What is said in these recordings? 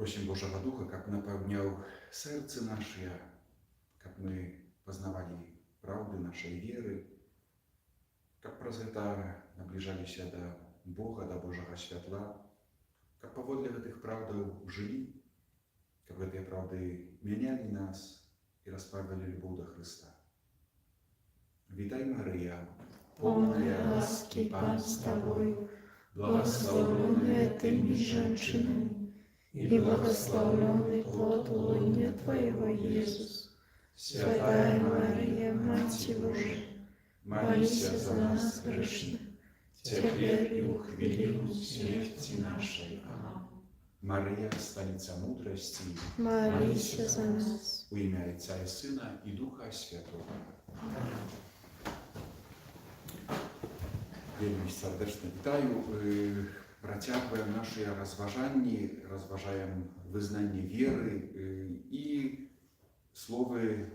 Просим Божьего Духа, как наполнял сердце наше, как мы познавали правды нашей веры, как праз это наближались до Бога, до Божьего святла, как поводле этих правд жили, как эти правды меняли нас и расправили любовь до Христа. Витай, Мария, полная ласки, Пан с тобою, благословенная ты между женщинами, и благословенный плод лона Твоего, Иисус. Святая Мария, Мать Божия, молись за нас грешных, теперь и в хвилину смерти нашей. Аминь. Мария, столица мудрости, Молись за нас. у имя Отца и Сына и Духа Святого. Вельми сердечно вітаю. Протягуємо наші розважання, розважаємо визнання віри і слови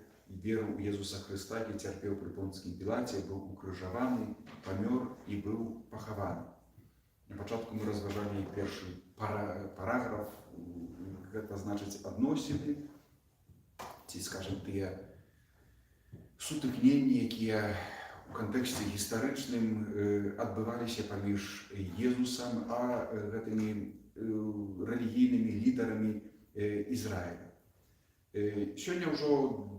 віру у Єсуса Христа, який терпів при Понтській Пілаті, був укрижований, помер і був похований. На початку ми розважали перший параграф, це значить відносини, ці, скажімо, ті сутикнення, які у контексте гістарычным адбываліся паміж Езусам а гэтымі рэлігійнымі лідарамі Ізраіля. Сёння ўжо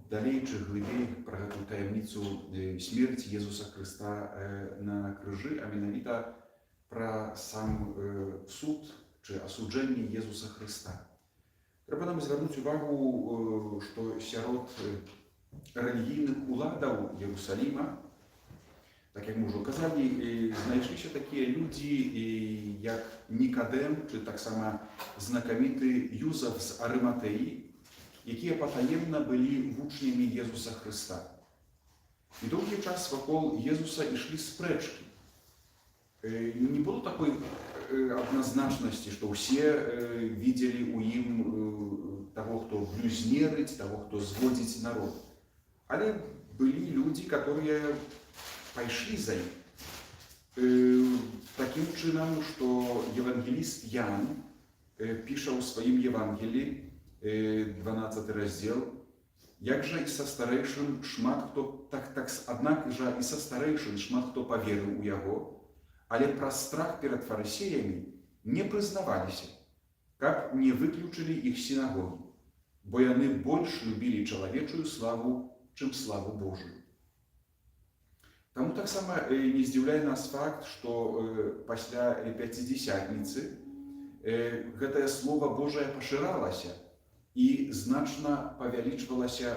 далейчы глыбей пра гэту таямніцу смерці Езуса Христа на крыжы, а менавіта пра сам суд чи асуджэнне Езуса Христа. Трэба нам звярнуць увагу, што сярод рэлігійных уладаў Єрусаліма, так як ми вже казали, знайшлися такі люди, як Нікодем, чи так само знакомитий Юзеф з Ариматеї, які потаємно були вучнями Єсуса Христа. І довгий час вокруг Єсуса йшли спречки. Не було такої однозначності, що всі бачили у їм того, хто блюзнерить, того, хто зводить народ. Але були люди, які пошли за ним. Таким чином, что евангелист Ян пише у своем Евангелии, 12 раздел, «Якже и со старейшин шмат хто, однако же и со старейшин шмат хто поверил у Яго, але про страх перед фарисеями не признавались, как не выключили их синагоги, бо яны больше любили человечую славу, чем славу Божию». Тому так само не здзіўляе нас факт, што пасля Пяцідзесятніцы гэтае Слова Божае пашыралася і значна павялічвалася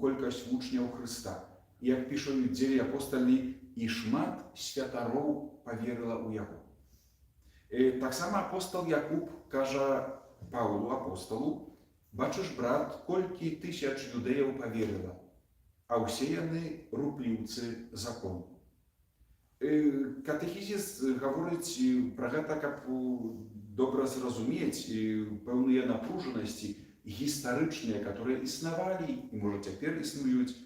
колькасць вучняў Хрыста. І як пішуць дзелі апостальні, і шмат святароў паверыла ў Яго. Таксама апостол Якуб кажа Паўлу апостолу: «Бачыш, брат, колькі тысяч юдэяў паверыла, а ўсе яны рупліўцы закону». Катэхізіс гаворыць пра гэта, каб добра зразумець пэўныя напружанасці гістарычныя, которые існавалі і, можа, цяпер існуюць,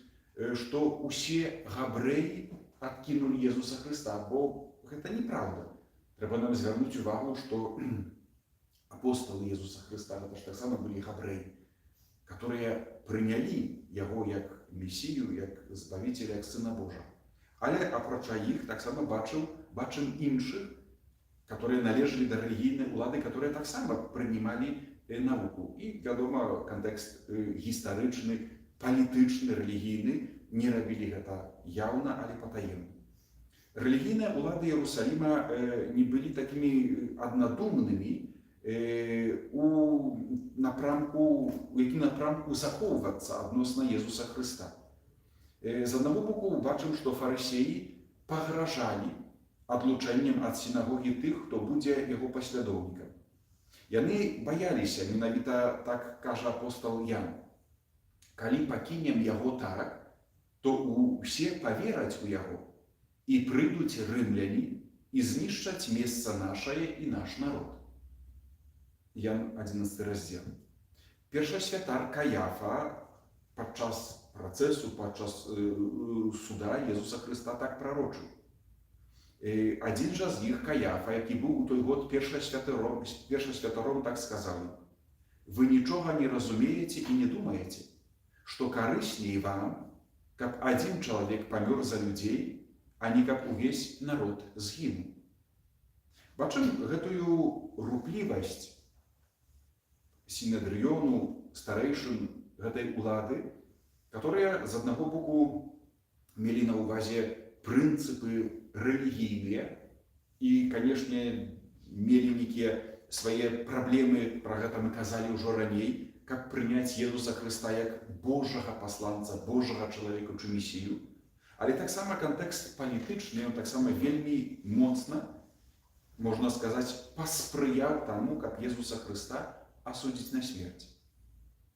што ўсе габрэі адкінулі Езуса Христа, бо гэта неправда. Трэба нам звярнуць увагу, што апостолы Езуса Христа гэта ж таксама былі габрэі, которые прынялі Яго як Месію, як Збавителя, як Сына Божа. Але апрача іх таксама бачым іншых, которые належалі да рэлігійнай улады, которые таксама прынималі навуку. І, вядома, кантэкст гістарычны, палітычны, рэлігійны не рабілі гэта яўна, але патаемна. Рэлігійныя улады Иерусалима не былі такімі аднадумнымі, у якім напрамку захоўвацца адносна Езуса Христа. З аднаго боку бачым, што фарысеі пагражалі адлучэннем ад сінагогі тых, хто будзе яго паслядоўнікам. Яны баяліся, менавіта так кажа апостол Ян: «Калі пакінем яго так, то усе павераць у яго, і прыйдуць рымляне і знішчаць месца нашае і наш народ». Ян 11 раздел. Першасвятар Каяфа падчас працэсу, падчас суда Езуса Христа так прарочыў. Адзін жа з іх, Каяфа, які быў у той год першасвятаром, так сказаў: вы нічога не разумееце і не думаеце, што карысней вам, каб адзін чалавек памёр за людзей, а не каб увесь народ згінуў. Бачым гэтую руплівасць сінедрыёну, старэйшын гэтай улады, которые з аднаго боку мелі на ўвазе прынцыпы рэлігійныя і, канешне, мелі нейкія свае праблемы, пра гэта мы казалі ўжо раней, каб прыняць Езуса Хрыста як Божага пасланца, Божага чалавека чи месію. Але таксама кантэкст палітычны, ён таксама вельмі моцна, можна сказаць, паспрыяў таму, каб Езуса Хрыста асудзіць на смерць.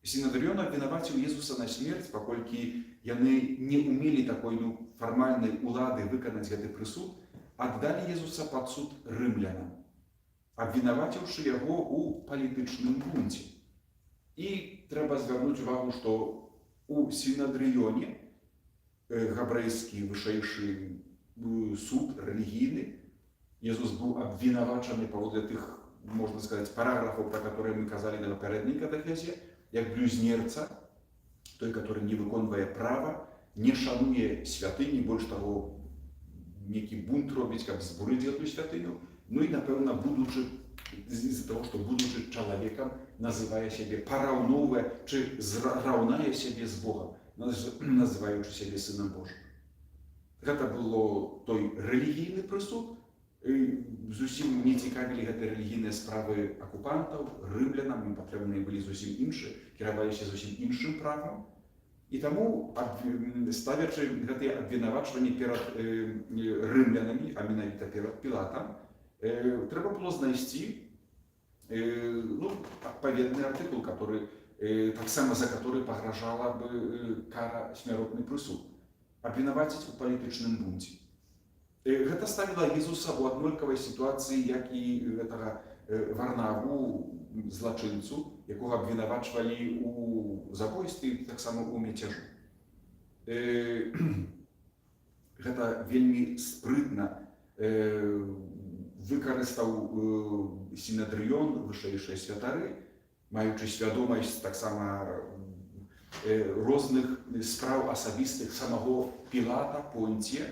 Сінедрыён абвінаваціў Езуса на смерць, паколькі яны не ўмелі такой фармальнай улады выканаць гэты прысуд, аддалі Езуса пад суд рымлянам, абвінаваціўшы яго ў палітычным бунце. І трэба звярнуць увагу, што у сінедрыёне габрэйскі вышэйшы суд рэлігійны, Езус быў абвінавачаны паводле тых, можна сказаць, параграфаў, пра которые мы казалі на папярэдняй катэхезе, як блюзнерца, той, который не выконвае права, не шануе святыні, больш таго, нейкі бунт робіць, каб збурыць гэтую святыню. Ну і, напэўна, будучы, з-за таго, што будучы чалавекам, называе сябе, параўноўвае, чи раўнае сябе з Богам, называючы сябе сынам Божым. Гэта было той рэлігійны прысуд, зусім не цікавілі гэтыя рэлігійныя справы акупантаў, рымлянам, ім патрэбныя былі зусім іншыя, кіраваліся зусім іншым правам. І таму, ставячы гэтыя абвінавачванні перад рымлянамі, а менавіта перад Пілатам, трэба было знайсці адпаведны артыкул, таксама за который пагражала бы кара смяротны прысуд, абвінаваціць у палітычным бунце. Гэта ставіла Езуса ў аднолькавай сітуацыі, як і гэтага Варнаву, злачынцу, якога абвінавачвалі у забойстве, таксама ў мяцяжу. Гэта вельмі спрытна выкарыстаў сінедрыён, вышэйшыя святары, маючы свядомасць таксама розных спраў асабістых самого Пілата, Понція.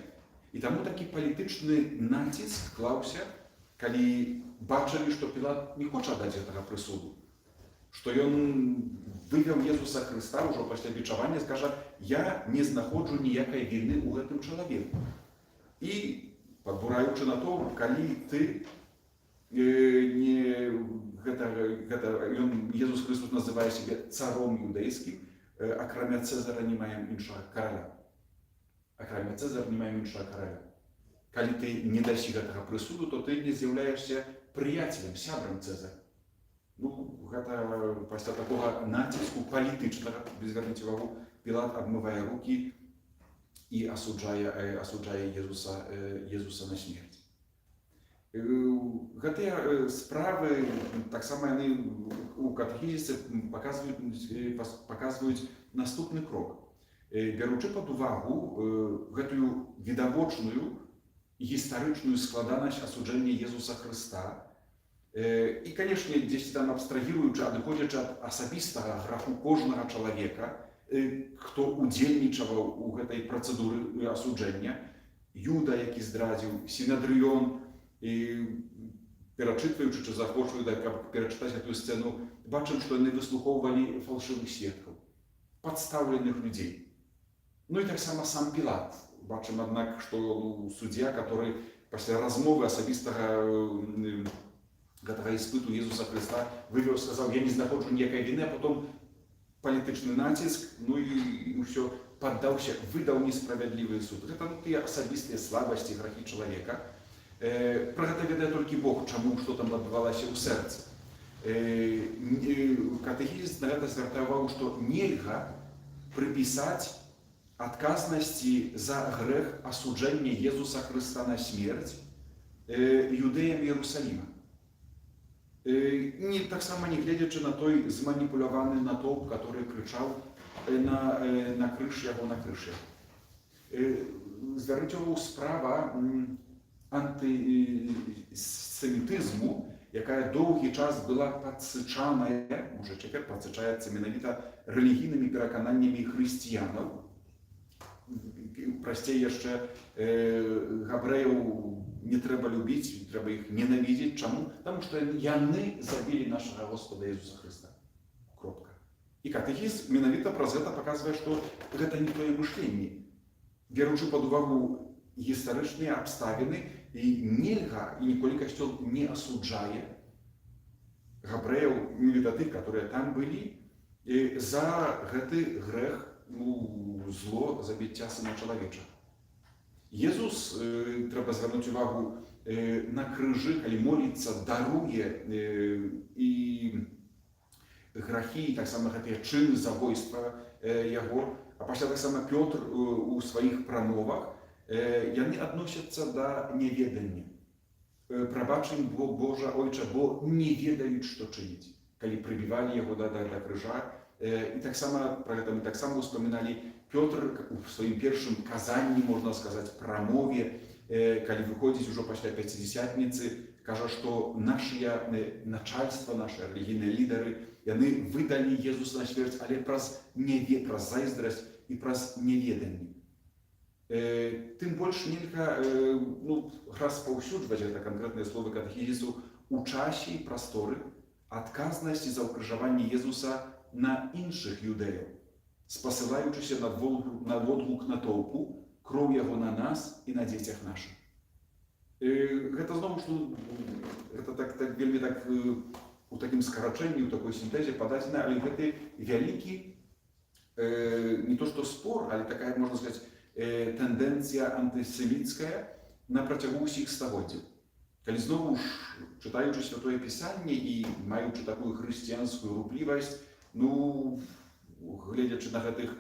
І таму такі палітычны націск клаўся, калі бачылі, што Пілат не хоча даць гэтага прысуду, што ён вывеў Езуса Хрыста ўжо пасля бичавання, скажа: «Я не знаходжу ніякай віны ў гэтым чалавеку». І падбураючы на то, калі ты Езус Христос называе сябе царом юдэйскім, акрамя Цезара не маем іншага караля. Акрамя Цезара не маем іншага караля. Калі ты не дасі гэтага прысуду, то ты не з'яўляешся прыяцелем, сябрам Цезара. Гэта пасля такога націску палітычнага, без звярніце увагу, Пілат абмывае рукі і асуджае Езуса на смерць. Гэтыя справы, таксама яны у катэхізісе паказваюць наступны крок. Бяручы пад увагу гэтую відавочную гістарычную складанасць асуджэння Езуса Хрыста і, канешне, дзесьці там абстрагіруючы, адыходзячы ад асабістага граху кожнага чалавека, хто удзельнічаваў у гэтай працэдуры асуджэння, Юда, які здрадзіў, Сінедрыён, і перачытваючы, чи захочу, каб перачытаць гэтую сцэну, бачым, што яны выслухоўвалі фалшывых сведкаў, падстаўленых людзей. Ну і таксама сам Пілат. Бачым, аднак, што суддзя, который пасля размовы асабістага гэтага іспыту Езуса Хрыста вывеў, сказаў: «Я не знаходжу ніякай віны», а потом палітычны націск, ну і ўсё, паддаўся, выдаў несправядлівы суд. Гэта тыя асабістыя слабасці, грахі чалавека. Пра гэта ведае толькі Бог, чаму, што там адбывалася ў сэрцы. Катэхізіс на гэта звяртае ўвагу, што нельга прыпісаць адказнасці за грэх асуджэння Езуса Хрыста на смерць юдэям Іерусаліма. Таксама не гледзячы на той зманіпуляваны натоўп, который крычаў на крыж яго, на крыж яго. Звярніце ўвагу, справа антысемітызму якая доўгі час была падсычаная, можа цяпер падсычаецца менавіта рэлігійнымі перакананнямі хрысціянаў. Прасцей яшчэ габрэяў не трэба любіць, трэба іх ненавідзець. Чаму? Таму што яны забілі нашага Господа Ісуса Хрыста. Кропка. І катэхізм менавіта праз гэта паказвае, што гэта не тое мышленне. Беручы пад увагу гістарычныя абставіны, і нельга, і ніколі Касцёл не асуджае габрэяў, менавіта тых, которые там былі, за гэты грэх, зло забіцця Сына Чалавечага. Езус, трэба звярнуць увагу, на крыжы, калі моліцца, даруе і грахі, таксама гэтыя чыны забойства яго, а пасля таксама Пётр у сваіх прамовах, яны адносяцца да няведання. Прабач ім, Божа, Ойча, бо не ведаюць, што чыніць. Калі прыбівалі яго да крыжа, і таксама пра гэта мы таксама успаміналі, Пётр у сваім першым казанні, можна сказаць, прамове, калі выходзіць ужо пасля пяцідзесятніцы, кажа, што нашыя начальства, нашыя рэлігійныя лідары, яны выдалі Езуса на смерць, але праз зайздрасць і праз неведанне. Тым больш нельга распаўсюджваць гэта канкрэтныя словы катэхізісу у часе і прасторы адказнасці за ўкрыжаванне Езуса на іншых юдэяў, спасылаючыся на водгук натоўпу, кроў яго на нас і на дзецях нашых. Гэта зноwu ж гэта так вельмі так у такім скарачэнні, у такой сінтэзе пададзена, але гэты вялікі не то што спор, але такая, можна сказаць, тэндэнцыя антысеміцкая на працягу ўсіх стагоддзяў. Калі зноwu ж, чытаючы Святое Пісанне і маючы такую хрысціянскую руплівасць, гледзячы на гэтых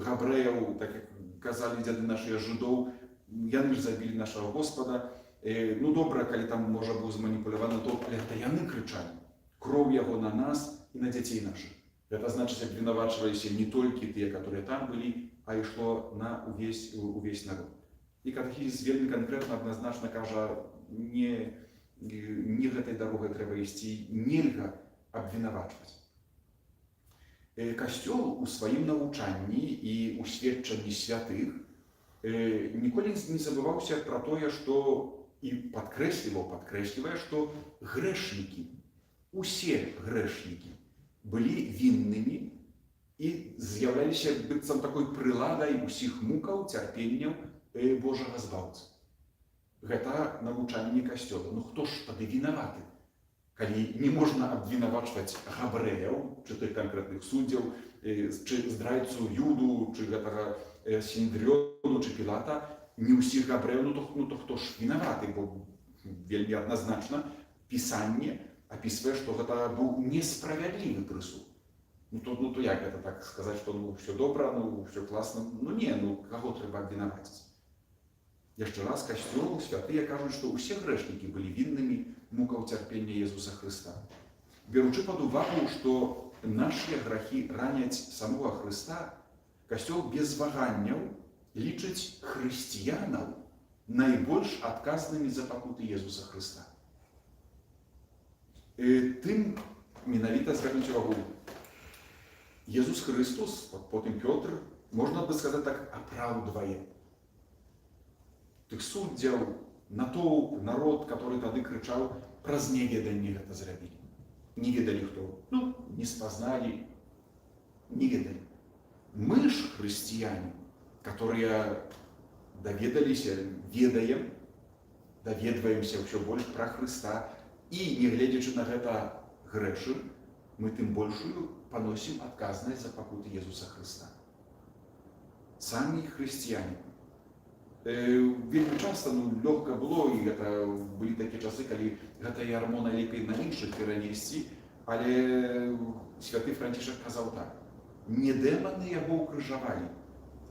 габрэяў, так як казалі дзяды нашыя жыдоў, яны ж забілі нашага Господа. Добра, калі там можа быў зманіпуляваны то, але гэта яны крычалі. Кроў яго на нас і на дзяцей нашых. Гэта значыць, абвінавачваліся не толькі тыя, которые там былі, а ішло на увесь народ. І катэхізіс вельмі канкрэтна, адназначна кажа, не гэтай дарогай трэба ісці, нельга абвінавачваць. Касцёл у сваім навучанні і ў сведчанні святых ніколі не забываўся пра тое, што і падкрэслівае, што грэшнікі, усе грэшнікі былі віннымі і з'яўляліся быццам такой прыладай усіх мукаў, цярпенняў Божага збаўцы. Гэта навучанне Касцёла. Хто ж тады вінаваты? Калі не можна абвінавачваць габрэяў, чи тых канкрэтных суддзяў, чи здрайцу Юду, чи гэтага Сіндрыёну, чи Пілата, не ўсіх габрэяў, то хто ж вінаваты? Бо вельмі адназначна Пісанне апісвае, што гэта быў несправядлівы прысуд. То як гэта так сказаць, што ўсё добра, ўсё класна? Не, каго трэба абвінаваціць? Яшчэ раз, Касцёл, святыя кажуць, што ўсе грэшнікі былі віннымі мукаў цярпення Езуса Хрыста. Беручы пад увагу, што нашыя грахі раняць самога Хрыста, Касцёл без ваганняў лічыць хрысціянаў найбольш адказнымі за пакуты Езуса Хрыста. Тым менавіта звярнуць увагу, Езус Христос, потым Пётр, можна бы сказаць так, апраўдвае тых суддзяў, натоўп, народ, который тады крычаў, праз неведанне гэта зрабілі. Не ведалі хто, не спазналі, не ведалі. Мы ж, хрысціяне, которые даведаліся, ведаем, даведваемся ўсё больш пра Хрыста і, не гледзячы на гэта, грэшым, мы тым большую паносім адказнасць за пакуты Езуса Хрыста. Самі хрысціяне. Вельмі часта лёгка было, і гэта былі такія часы, калі гэта ярмо найлепей на іншых перанесці, але святы Францішак казаў так: не дэманы яго ўкрыжавалі,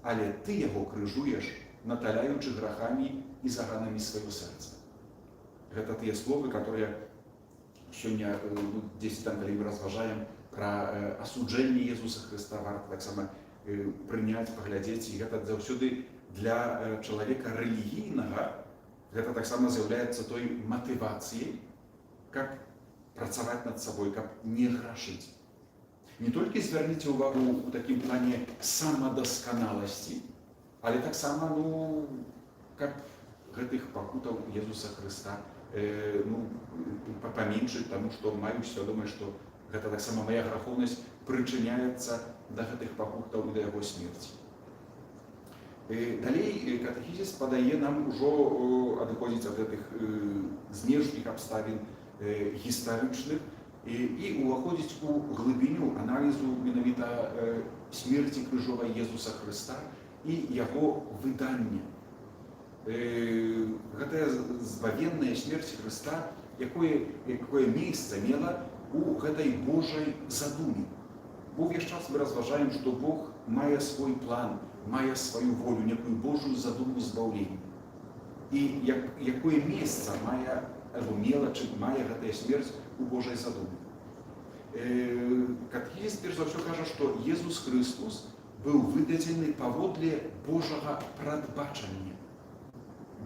але ты яго крыжуеш, наталяючы грахамі і заганамі сваё сэрца. Гэта тыя словы, которые сёння дзесьці там, калі мы разважаем пра асуджэнне Езуса Хрыста, варта таксама прыняць, паглядзець, і гэта заўсёды для чалавека рэлігійнага гэта таксама з'яўляецца той матывацыяй, как працаваць над сабой, каб не грашыць. Не толькі звярніце ўвагу ў такім плане самадасканаласці, але таксама, каб гэтых пакутаў Езуса Хрыста паменшыць, таму што маю свядомасць, што гэта таксама мая грахоўнасць прычыняецца да гэтых пакутаў і да яго смерці. Далей катэхізіс падае нам ужо адыходзіць ад гэтых знешніх абставін гістарычных і ўваходзіць у глыбіню аналізу менавіта смерці крыжовай Езуса Хрыста і яго выдання. Гэтая збавенная смерць Хрыста, якое месца мела у гэтай Божай задуме. Бо ўвесь час мы разважаем, што Бог мае свой план, мае сваю волю, некую Божую задуму збаўлення. І якое месца мае, або мела, чым мае гэтая смерць у Божай задуме. Катэхізіс перш за ўсё кажа, што Езус Хрыстос быў выдадзены паводле Божага прадбачання.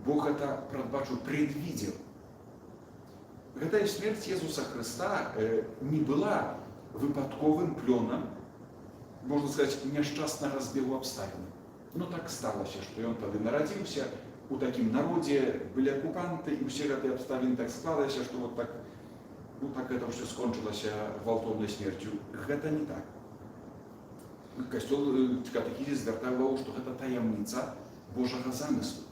Бог гэта прадбачыў, предвидел. Гэтая смерць Езуса Хрыста не была выпадковым плёнам, можна сказаць, няшчаснага збегу абставін. Так сталася, што ён тады нарадзіўся у такім народзе, былі акупанты, і ўсе гэтыя абставіны так склалася, што так гэта ўсё скончылася гвалтоўнай смерцю. Гэта не так. Касцёл катэхізіс звяртае ўвагу, што гэта таямніца Божага замыслу.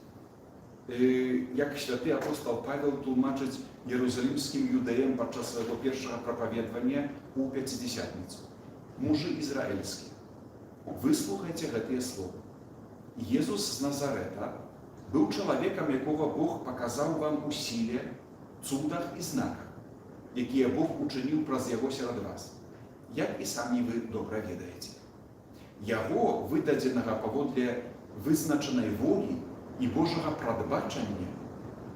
Як святы апостол Павел тлумачыць єрусалімскім юдэям падчас свайго першага прапаведвання ў Пяцідзесятніцу. Мужы ізраільскія, выслухайце гэтыя словы. Езус з Назарэта быў чалавекам, якога Бог паказаў вам у сіле, цудах і знаках, якія Бог учыніў праз яго сярод вас, як і самі вы добра ведаеце. Яго, выдадзенага паводле вызначанай волі і Божага прадбачання,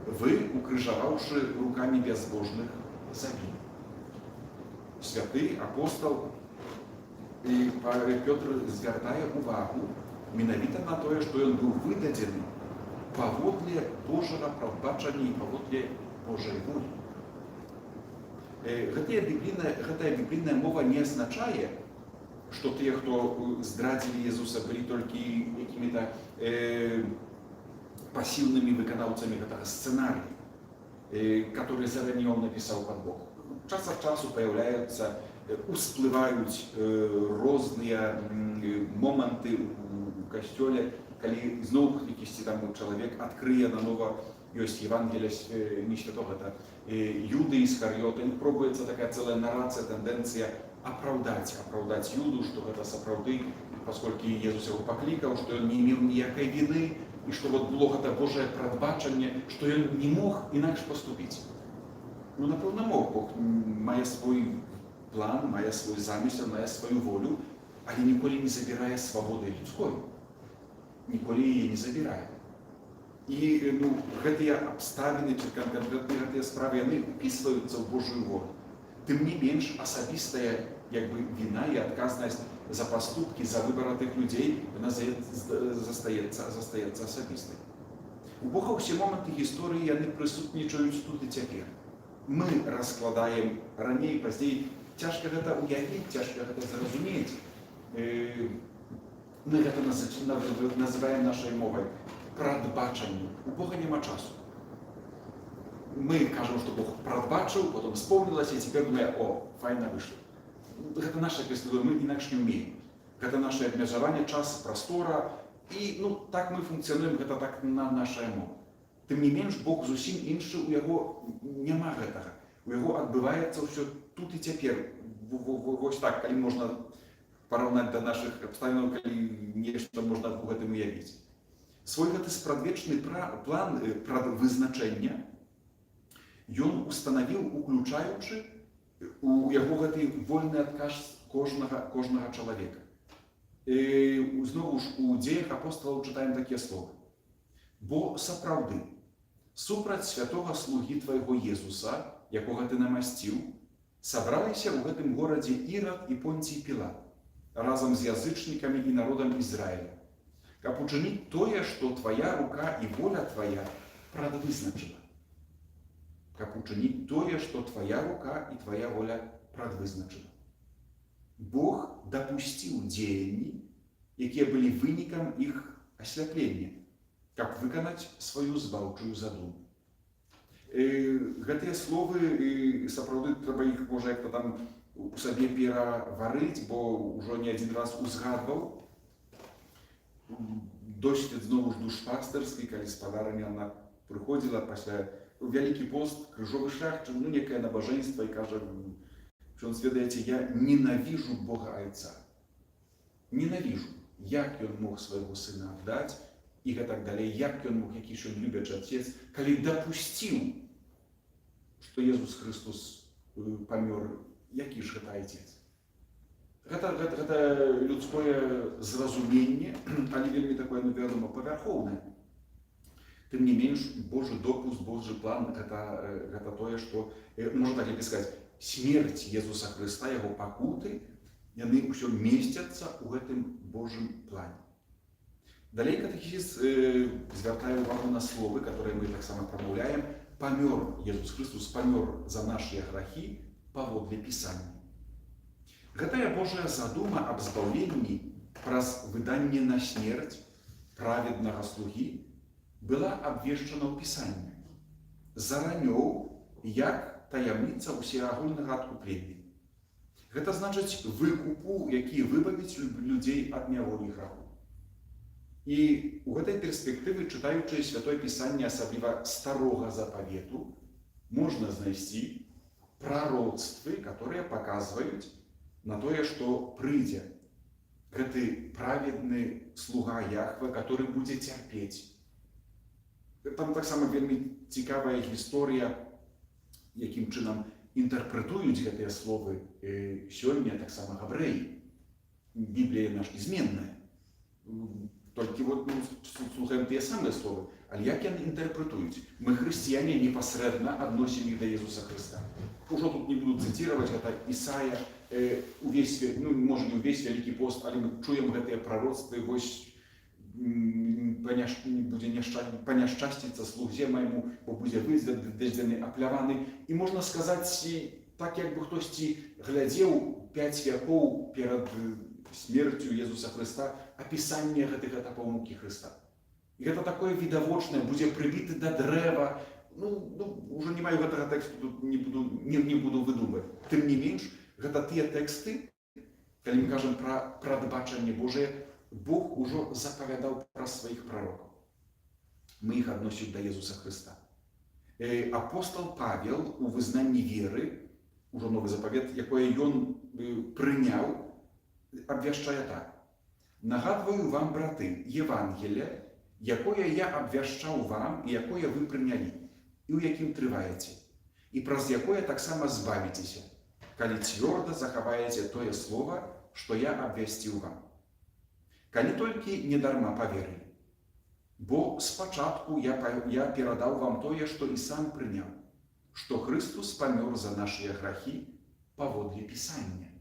вы, укрыжаваўшы рукамі бязбожных, забілі. Святы апостол Пётр звяртае увагу менавіта на тое, што ён быў выдадзены паводле Божага прадбачання і паводле Божай волі. Гэтая біблійная мова не азначае, што тыя, хто здрадзілі Езуса, былі толькі якімі-то пассіўнымі выканаўцамі гэтага сцэнарыя, который заранее он напісаў пад Бог. Час ад часу паяўляюцца, усплываюць розныя моманты у касцёле, калі зноў якісьці там чалавек адкрые нанова, ёсць Евангелія не святога, Юды Іскарыёта, пробуецца такая цэлая нарацыя, тэндэнцыя апраўдаць Юду, што гэта сапраўды, пасколькі Езус яго паклікаў, што ён не меў ніякай віны, і што было гэта Божае прадбачанне, што ён не мог інакш паступіць. Напэўна, мог. Бог мае свой план, мае свой замысел, мае сваю волю, але ніколі не забірае свабоды людской. Ніколі яе не забірае. І гэтыя абставіны, гэтыя справы, яны упісваюцца ў Божую волю. Тым не менш, асабістая віна і адказнасць за паступкі, за выбар тых людзей, яна застаецца асабістай. У Бога ўсе моманты гісторыі яны прысутнічаюць тут і цяпер. Мы раскладаем раней, пазней. Цяжка гэта уявіць, цяжка гэта зразумець. Мы гэта называем нашай мовай прадбачанне. У Бога няма часу. Мы кажам, што Бог прадбачыў, потом вспомнілася, і цяпер думае, файна выйшла. Гэта наша перспектыва, мы інакш не ўмеем. Гэта наше абмежаванне, час, прастора, і так мы функцыянуем, гэта так нашая мова. Тым не менш, Бог зусім іншы, у яго няма гэтага. У яго адбываецца ўсё тут і цяпер. Вось так, калі можна параўнаць да нашых абставінаў, калі нешта можна у гэтым уявіць. Свой гэты спрадвечны план прадвызначэння ён устанавіў, уключаючы у яго гэты вольны адказ кожнага чалавека. Зноў ж у дзеях апосталаў чытаем такія словы. Бо сапраўды, супраць святога слугі твайго Езуса, якога ты намасціў, сабраліся ў гэтым горадзе Ірад і Понцій Пілат, разам з язычнікамі і народам Ізраіля, каб учыніць тое, што твая рука і воля твая прадвызначыла. каб учыніць тое, што твая рука і твая воля прадвызначана. Бог дапусціў дзеянні, якія былі вынікам іх асвятлення, каб выканаць сваю збаўчую задуму. Гэтыя словы, сапраўды, трэба іх, можа, як-то там у сабе пераварыць, бо ўжо не адзін раз узгадваў. Досвед зноў ж душпастырскі, калі спадарня яна прыходзіла пасля вялікі пост, крыжовы шлях, некае набажэнства, і кажа, що, ведаеце, я ненавижу Бога Айца. Ненавижу, як ён мог свайго сына аддаць, і гэтак далей, як ён мог, які ж ён любячы Отец, калі дапусціў, што Езус Христос памёр, які ж гэта Айцец. Гэта людское зразуменне, але вельмі такое, вядома, павярхоўнае. Тым не менш, Божы допуск, Божы план, гэта тое, што, можна так і сказаць, смерць Езуса Христа, яго пакуты, яны ўсё месцяцца ў гэтым Божым плане. Далей катэхізіс звяртае ўвагу на словы, которые мы таксама прамаўляем. Памёр Езус Христос, памёр за нашыя грахі паводле Пісання. Гэтая Божая задума аб збаўленні праз выданне на смерць праведнага слугі была абвешчана ў Пісанні заранёў, як таямніца усеагульнага адкуплення. Гэта значыць выкупу, які выбавіць людзей ад няволі граху. І ў гэтай перспектывы, чытаючы Святое Пісанне, асабліва Старога Запавету, можна знайсці прароцтвы, которые паказваюць на тое, што прыйдзе гэты праведны слуга Яхве, который будзе цярпець. Там таксама вельмі цікавая гісторыя, якім чынам інтэрпрэтуюць гэтыя словы сёння таксама габрэі. Біблія наша незменная. Толькі слухаем тыя самыя словы, але як яны інтэрпрэтуюць? Мы, хрысціяне, непасрэдна адносім іх да Езуса Христа. Ужо тут не буду цыціраваць, гэта Ісая, можа не ўвесь Вялікі пост, але мы чуем гэтыя прароцтвы, вось будзе паняшчасціцца слузе майму, бо будзе выздзены, апляваны. І можна сказаць, так як бы хтосьці глядзеў 5 вякоў перад смерцю Езуса Христа апісанне гэтых этапаў мукі Христа. І гэта такое відавочнае, будзе прыбіты да дрэва. Ужо не маю гэтага тэксту, тут не буду выдумваць. Тым не менш, гэта тыя тэксты, калі мы кажам пра прадбачанне Божае, Бог ужо запавядаў пра сваіх прарокаў. Мы іх адносім да Езуса Христа. Апостол Павел у вызнанні веры, ужо Новы Запавет, якое ён прыняў, абвяшчае так. Нагадваю вам, браты, Евангелие, якое я абвяшчаў вам і якое вы прынялі, і ў якім трываеце, і праз якое таксама збавіцеся, калі цвёрда захаваеце тое слово, што я абвясціў вам. Калі толькі недарма паверылі. Бо спачатку я перадаў вам тое, што і сам прыняў, што Христос памёр за нашыя грахі паводле Пісання.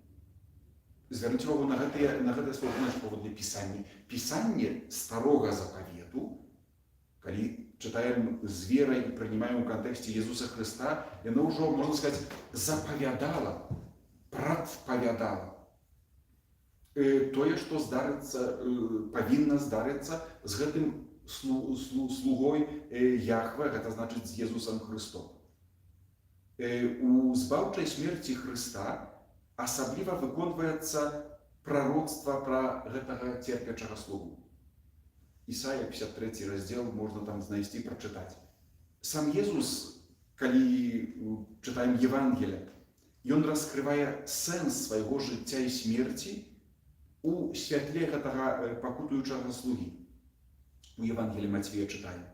Звярніце увагу на гэтае слово, паводле Пісання. Пісанне Старога Запавету, калі чытаем з верай і прынимаем у кантэксце Езуса Христа, яно ўжо, можна сказаць, запавядала, прадпавядала тое, што павінна здарыцца з гэтым слугой Яхве, гэта значыць з Езусам Христом. У збаўчай смерці Христа асабліва выконваецца прароцтва пра гэтага церпячага слугу. Ісая, 53 раздзел, можна там знайсці, прачытаць. Сам Езус, калі чытаем Евангелие, ён раскрывае сэнс свайго жыцця і смерці у святле гэтага пакутуючага слугі. У Евангелии Матвея читаем.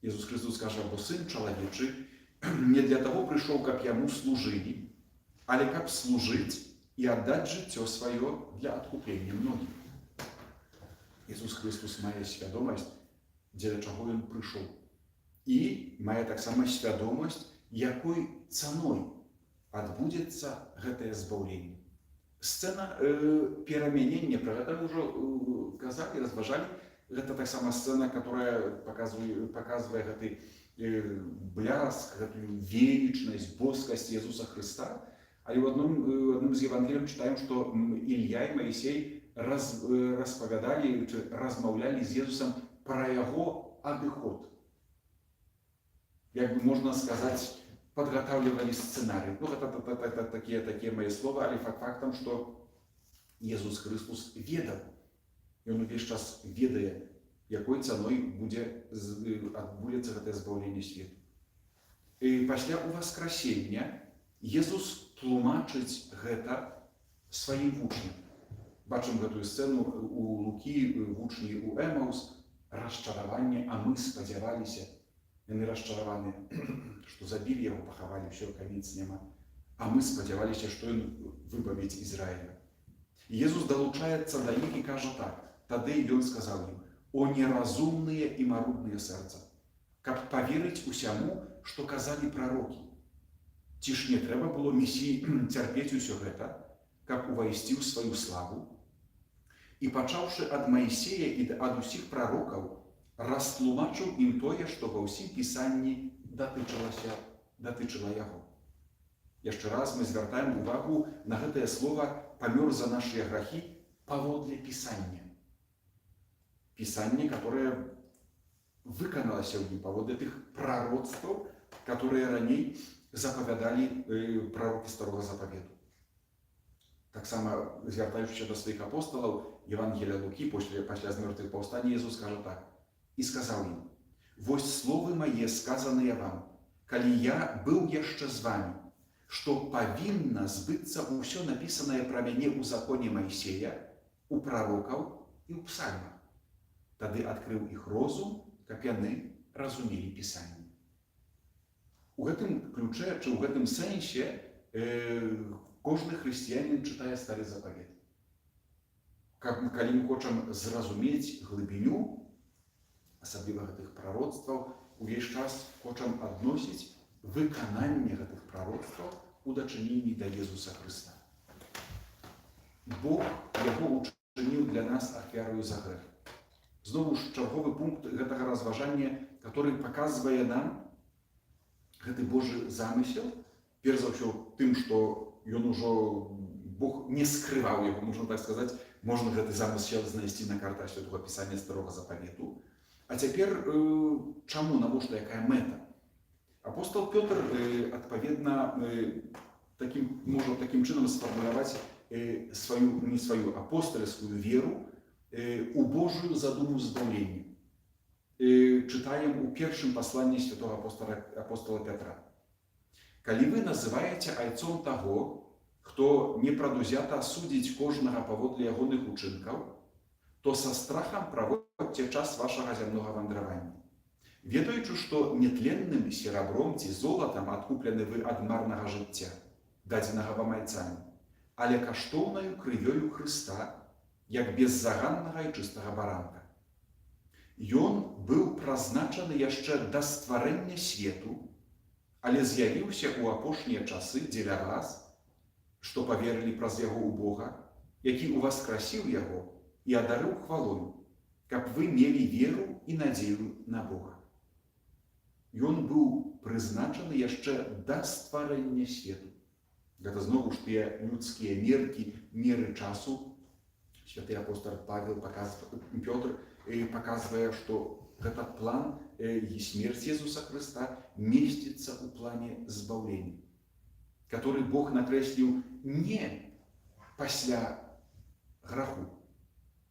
Иисус Христос скажет, бо Сын Чалавечы не для того пришел, как яму служили, але как служить и отдать жыццё свое для откупления многих. Иисус Христос мае свядомасць, дзеля чаго ён прыйшоў. І мае таксама свядомасць, якой цаной адбудзецца гэтае збаўленне. Сцена перамянення, про гэта мы ўжо казалі, разважалі. Гэта таксама сцена, которая показывае гэты бляск, гэтую величность, боскость Иисуса Христа. А в одном из Евангелий читаем, что Илья и Моисей расповедали, размовляли с Иисусом про его обиход. Как бы можно сказать, подготавливали сценарий. Ну, это такие мои слова, але фактом, что Иисус Христос ведал. И Он весь час ведает, якой ценой отбудется это избавление света. И после воскресения Иисус тлумачить гэта своим учням. Бачим эту сцену у Луки, в учні у Емаус, расчарование, а мы сподевались, они расчарованы, что забили его, поховали, все, конец нема. А мы сподевались, что он выбавит Израиля. Иисус долучается до них и каже так. Тогда он сказал им: «О неразумные и марудные сердца, как поверить усяму, что казали пророки. Ці ж не треба было Мессии терпеть усё гэта, как увайсти в свою славу. И пачаўшы от Моисея и от усіх пророков, растлумачыў им тое, что во ўсім Писанні датычыла яго». Яшчэ раз мы звяртаем увагу на гэтае слово «памёр за наши грахи» паводле Писання. Писание, которое выканалось в ним паводле тых пророцтв, которые ранее заповедали пророки Старого Заповеду. Так само, звертаючись до своих апостолов, Евангелия Луки, после змертвых повстания, Иисус скажет так: «И сказал им: вось словы мои, сказанные вам, коли я был еще с вами, что повинно сбыться все написанное про меня у законе Моисея, у пророков и у псальмов. Тады открыл их розум, как яны разумели Писание». У гэтым ключе, чи у гэтым сенсе, кожны хрысціянін читае Стары Запавет. Калі мы хочам зразумець глыбіню, асабліва гэтых пророцтваў, увесь час хочам адносіць выкананне гэтых пророцтваў у дачыненні да Езуса Христа. Бог яго учыніў для нас ахвярою за грэх. Знову ж чарговы пункт гэтага разважання, который показвае нам гэты Божий замысел, перш за ўсё тым, што ён ужо Бог не скрываў яго, можна так сказаць, можна гэты замысел знайсці на картах Святого Пісання Старого Заповету. А цяпер чаму, навошта, якая мэта? Апостол Пётр адпаведна можа такім чынам сфармуляваць не сваю апостольскую веру у Божию задуму збаўлення. Читаем у первом послании святого апостола Петра. «Коли вы называете айцом того, кто не продузято осудить кожного поводле ягоных учинков, то со страхом проводите час вашего земного вандрования. Ведаючи, что нетленным серебром ці золотом откуплены вы от марного життя, дадзенага вам айцами, але каштоўнаю крывёю Христа, як беззаганнага и чистого баранка. Ён быў прызначаны яшчэ да стварэння свету, але з'явіўся ў апошнія часы дзеля вас, што паверылі праз яго ў Бога, які уваскрасіў яго і адарыў хвалою, каб вы мелі веру і надзею на Бога. Ён быў прызначаны яшчэ да стварэння свету. Гэта зноў ж тыя людскія меры часу. Святы апостол Пётр показывая, что этот план и смерть Иисуса Христа местится в плане избавления, который Бог накреслил не после граху,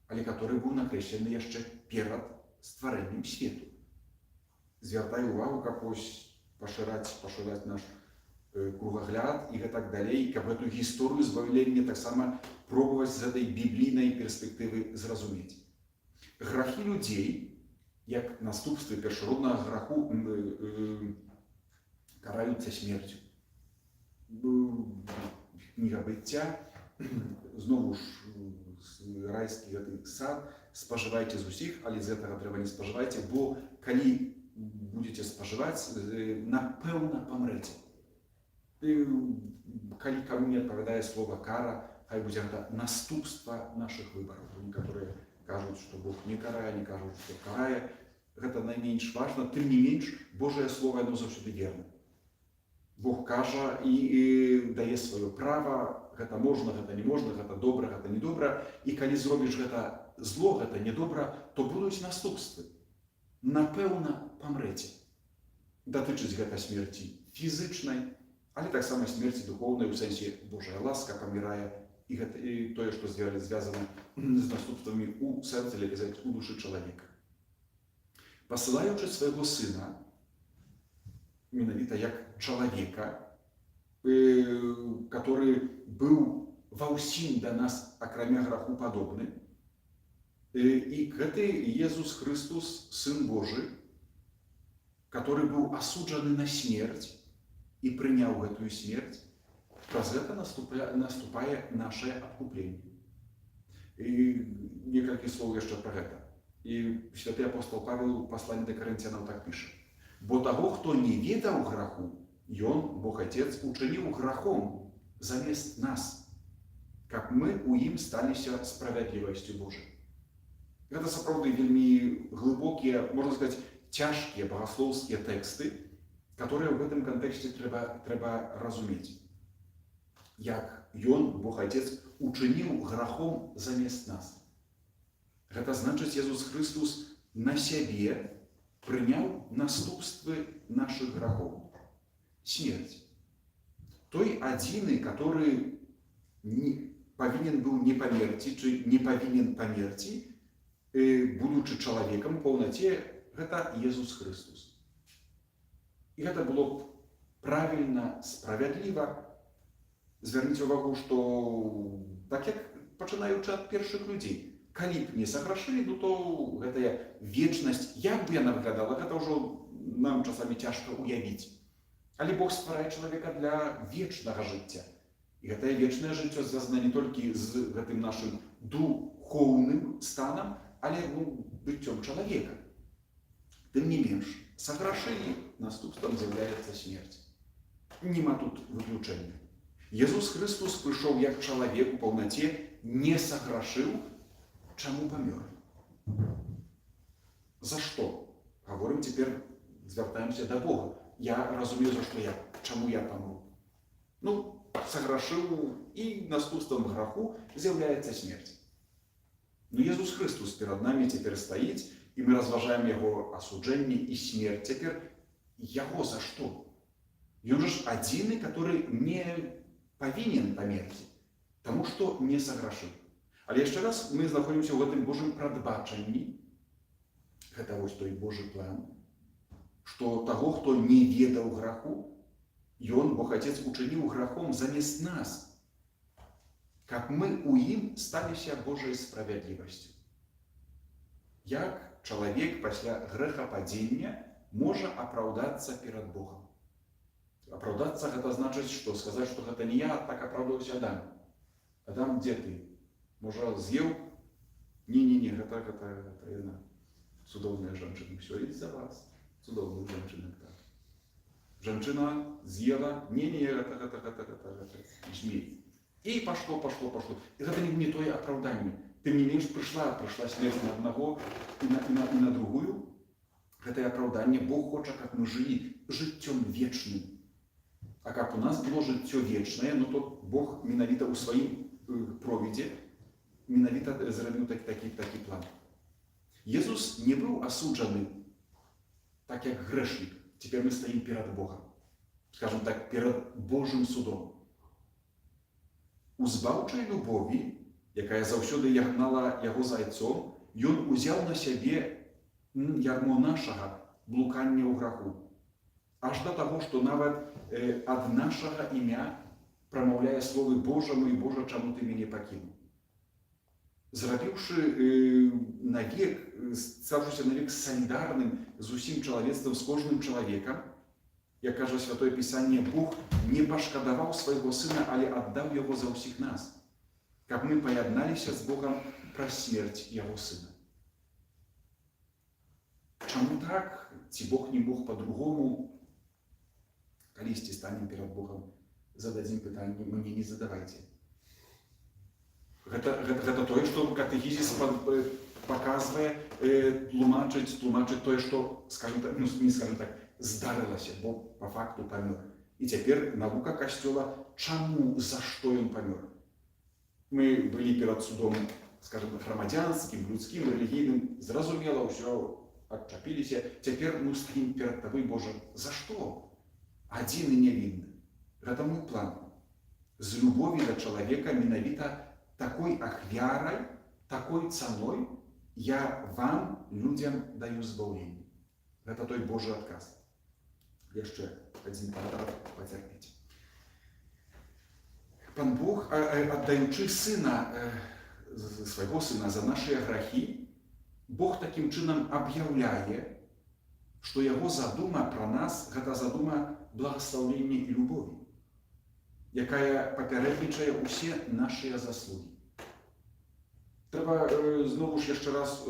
але который был накреслен еще перед створением свету. Звертаю увагу, как поширать наш кругагляд и так далее, как эту историю избавления так само пробовать с этой библейной перспективы зразуметь. Грахи людей, як наступстві першородного граху, караються смертю. Книга Буття, знову ж райський сад, споживайте з усіх, але з этого треба не споживайте, бо коли будете споживать, напевно помрете. Коли кому не відповідає слово кара, хай буде это наступство наших выборов, которые кажут, что Бог не карает, они кажут, что карает. гэта найменш важна, тым не менш Божае Слово яно заўсёды верна. Бог кажа і дае сваё права, гэта можна, гэта не можна, гэта добра, гэта не добра, і калі зробіш гэта зло, гэта недобра, то будуць наступствы. Напэўна, памрэце. Датычыць гэта смерці фізычнай, але таксама смерці духоўнай, у сэнсе Божая ласка памірае, і тое, што звязана з наступствамі у сэрцы, лепей сказаць, у душы чалавека. Пасылаючы свайго сына, менавіта як чалавека, который быў ва ўсім да нас, акрамя граху, падобны, і гэты Езус Христос, Сын Божы, который быў асуджаны на смерць і прыняў гэтую смерць, праз гэта наступае нашае адкупленне. І некалькі слоў яшчэ пра гэта. І святы апостол Павел у пасланні да Карынцянаў так піша: «Бо таго, хто не ведаў граху, Ён, Бог Отец, учыніў грахом замест нас, каб мы ў ім сталіся справядлівасцю Божай». Гэта сапраўды вельмі глыбокія, можна сказаць, цяжкія багаслоўскія тэксты, которые в этом контексте трэба разумець. Як Ён, Бог Отец, учыніў грахом замест нас. Гэта значыць, Езус Христос на сябе прыняў наступствы нашых грахоў. Смерць. Той адзіны, который павінен быў не памерці, ці не павінен памерці, будучы чалавекам у паўнаце, гэта Езус Христос. І гэта было б правільна, справядліва. Звярніце ўвагу, што так як пачынаючы ад першых людзей, калі б не саграшылі, ну то гэтая вечнасць, як бы яна выглядала, гэта ўжо нам часамі цяжка уявіць. Але Бог стварае чалавека для вечнага жыцця. І гэтае вечнае жыццё звязана не толькі з гэтым нашым духоўным станам, але быццём чалавека. Тым не менш, саграшылі, наступствам з'яўляецца смерць. Нема тут выключэння. Езус Христос прыйшоў як чалавек у паўнаце, не саграшыў, чаму памёр? За што? Гаворым цяпер, звяртаемся да Бога. Я разумею, за што чаму я памру. Саграшыў, і наступствам граху з'яўляецца смерць. Но Езус Христос перад намі цяпер стаіць, і мы разважаем яго асуджэнне і смерць. Цяпер яго за што? Ён жа адзіны, который не павінен памерці, таму што не саграшыў. Але яшчэ раз мы знаходзімся ў гэтым Божым прадбачанні. Гэта вось той Божы план, што таго, хто не ведаў граху, Ён, Бог Отец, учыніў грахом замест нас, каб мы ў ім сталіся Божай справядлівасцю. Як чалавек пасля грэхападзення можа апраўдацца перад Богам? Апраўдацца гэта значыць, што сказаць, што гэта не я, так апраўдаўся Адам. Адам, дзе ты? Можа, з'еў? Не, гэта яна. Цудоўная жанчына. Усё ідзе за вас. Цудоўная жанчына. Жанчына з'ела? Не, гэта змей. І пашло. І гэта не тое апраўданне. Тым не менш прыйшла смерць на аднаго і на другую. Гэтае апраўданне Бог хоча, каб мы жылі жыццём вечным. А каб у нас было жыццё вечнае, то Бог менавіта ў сваім провідзе менавіта зрабіў такі план. Езус не быў асуджаны так, як грэшнік. Цяпер мы стаім перад Богам. Скажам так, перад Божым судом. У збаўчай любові, якая заўсёды ягнала яго зайцом, ён узяў на сябе ярмо нашага блукання ў граху. Аж да таго, што нават ад нашага імя прамаўляе словы «Божа мой, Божа, чаму ты мяне пакінуў?» Зрабіўшы навек, стаўшыся навек салідарным з усім чалавецтвам, з кожным чалавекам, як кажа Святое Пісанне, Бог не пашкадаваў свайго Сына, але аддаў яго за ўсіх нас, каб мы паядналіся з Богам праз смерць яго Сына. Чаму так? Ці Бог не мог па-другому? Калісьці станем перад Богам, зададзім пытанне, мне не задавайце. Гэта тое, што катэхізіс паказвае, тлумачыць тое, што, скажем так, не скажем так, здарылася, бо па факту памёр. І цяпер навука Касцёла, чаму, за што ён памёр. Мы былі перад судом, скажем так, грамадзянскім, людскім, рэлігійным, зразумела, ўсё адчапіліся. Цяпер мы стаім перад табой, Божа, за што? Адзін і нявінны. Гэта мой план. З любові да чалавека менавіта такой ахвярай, такой цаной я вам, людям, даю збаўленне. Гэта той Божы адказ. Яшчэ адзін параграф пацярпіць. Пан Бог, аддаючы сына, свайго сына за нашыя грахі, Бог такім чынам аб'яўляе, што яго задума пра нас гэта задума благаслаўлення і любові, якая папярэднічае ўсе нашыя заслугі. Трэба зноwu ж яшчэ раз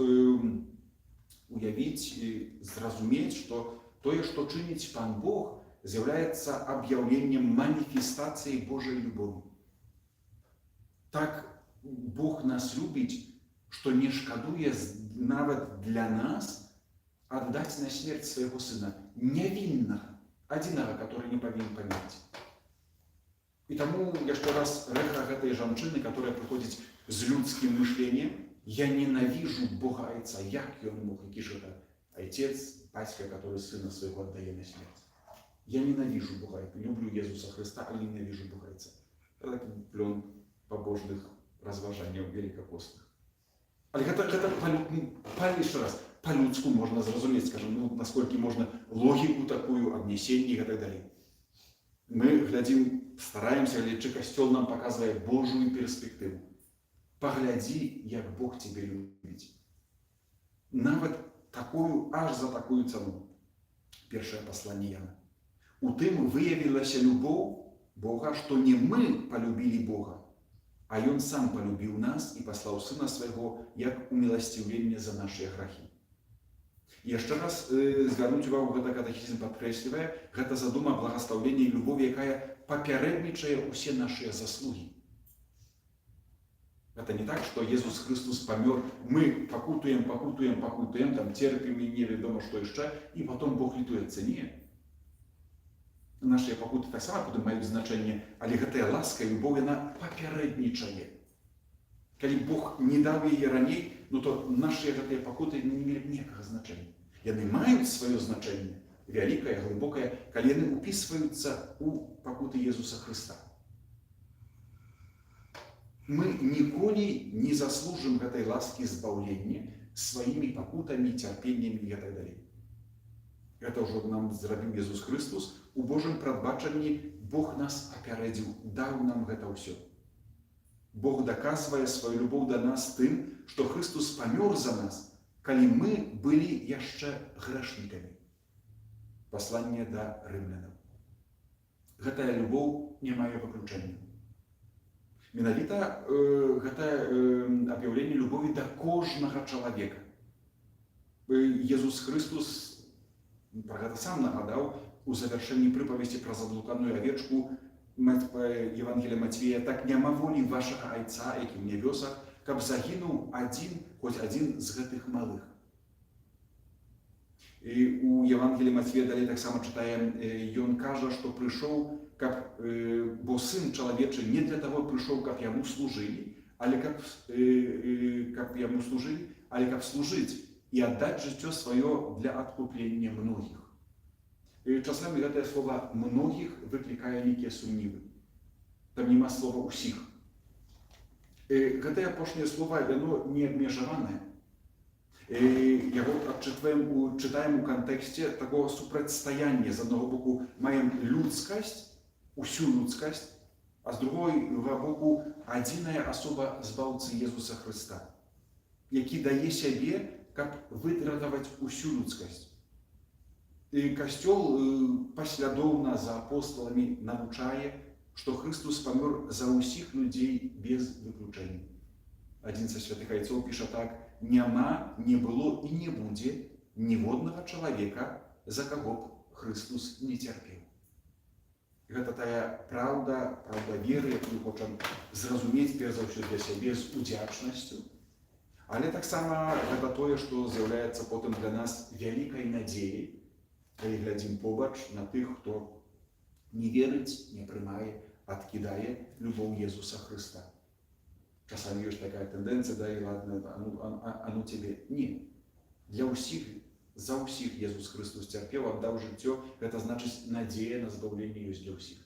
уявіць і зразумець, што тое, што чыніць Пан Бог, з'яўляецца аб'яўленнем маніфестацыі Божай любові. Так Бог нас любіць, што не шкадуе нават для нас аддаць на смерць свайго сына, нявіннага, адзінага, который не павінен памерці. І таму яшчэ раз рэха гэтай жанчыны, которая прыходзіць з людскім мышленнем, я ненавижу Бога Айца. Як ён мог, які ж гэта Отец, Батька, который сына своего отдає на смерть. Я ненавижу Бога, люблю Иисуса Христа, а ненавижу Бога Отца. Это плен побожных разважаний великопостных. Але еще раз, по-людску можно зразуметь, скажем, насколько можно логику такую, обнесение и так далее. Мы глядим, стараемся, глядеть, Костел нам показывает Божию перспективу. Погляди, як Бог тебе любит. Нават такую, аж за такую цену. Первое послание Яна. У тым выявилася любовь Бога, что не мы полюбили Бога, а Он сам полюбил нас и послал Сына Своего, як умилостивление за наши грехи. Jeszcze raz zwrócić uwagę, że katechizm podkreśliwa, że to zaduma благословения и любовь, якая попередничает все наши заслуги. Это не так, что Иисус Христос помер, мы покутуем, там терпим и неведомо что еще, и потом Бог літується. Ні. Наші покути так само будуть мають значення, але гэта ласка і любов, вона попередничає. Коли Бог не дав її раніше, ну то наші покути не мали ніякого значення. Вони мають своє значення, велике, глибоке, коли вони уписуються у покути Ісуса Христа. Мы николи не заслужим этой ласки избавления своими покутами, терпениями и так далее. Это уже нам сделал Иисус Христос. У Божьем пробачении Бог нас опередил, дал нам это все. Бог доказывая свою любовь до нас тем, что Христос помер за нас, коли мы были еще грешниками. Послание до римлянам. Эта любовь не мае выключения. Менавіта гэта аб'яўленне любові да кожнага чалавека. Jesús Христос пра гэта сам нагадаў у завяршэнні прыпавесці пра заблуканую авечку Евангелія Матвея: «Так няма волі вашага Айца, які ў нябёсах, каб загінуў хоць адзін з гэтых малых». І у Евангелії Матвея далей таксама чытаем, ён кажа, што прыйшоў, бо Сын Чалавечы не для того прыйшоў, каб яму служылі, але каб служыць і аддаць жыццё сваё для адкуплення многіх. І часамі гэтае слова «многіх» выклікае нейкія сумнівы. Там няма слова «усіх». Гэтае апошняе слова, яно не абмежаванае. Яго чытаем у кантэксце такого супрацьстаяння. З аднаго боку маем людскасць, усю людскасць, а з другого боку адзіная асоба збаўцы Jesúsa Христа, які дае сябе, каб выратаваць усю людскасць. І Касцёл паслядоўна за апосталамі навучае, што Христос памёр за ўсіх людзей без выключэння. Адзін са святых айцоў піша так: «Няма, не было і не будзе ніводнага чалавека, за каго б Христос не цярпеў». Гэта тая праўда веры, якую хочам зразумець перш за ўсё для сябе з удзячнасцю, Але таксама гэта тое, што з'яўляецца потым для нас вялікай надзеяй, калі глядзім побач на тых, хто не верыць, не прымае, адкідае любоў Езуса Хрыста. Часамі ёсць такая тэндэнцыя, да, і ладно, а ну цябе. Не. Для ўсіх, за ўсіх Езус Хрыстос цярпеў, аддаў жыццё, гэта значыць надзея на збаўленне ёсць для ўсіх.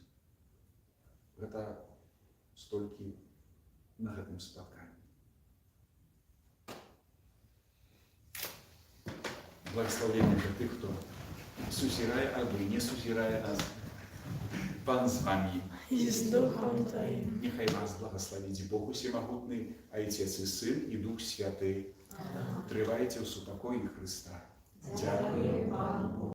Гэта столькі на гэтым спатканні. Благословение для тых, хто сузірае або не сузірае нас. Пан з вами. И с Духом Твоим. Нехай вас благословить Бог Усемогутний, Отец і Син, і Дух Святий. Тривайте у супокої Христа. Дякую вам.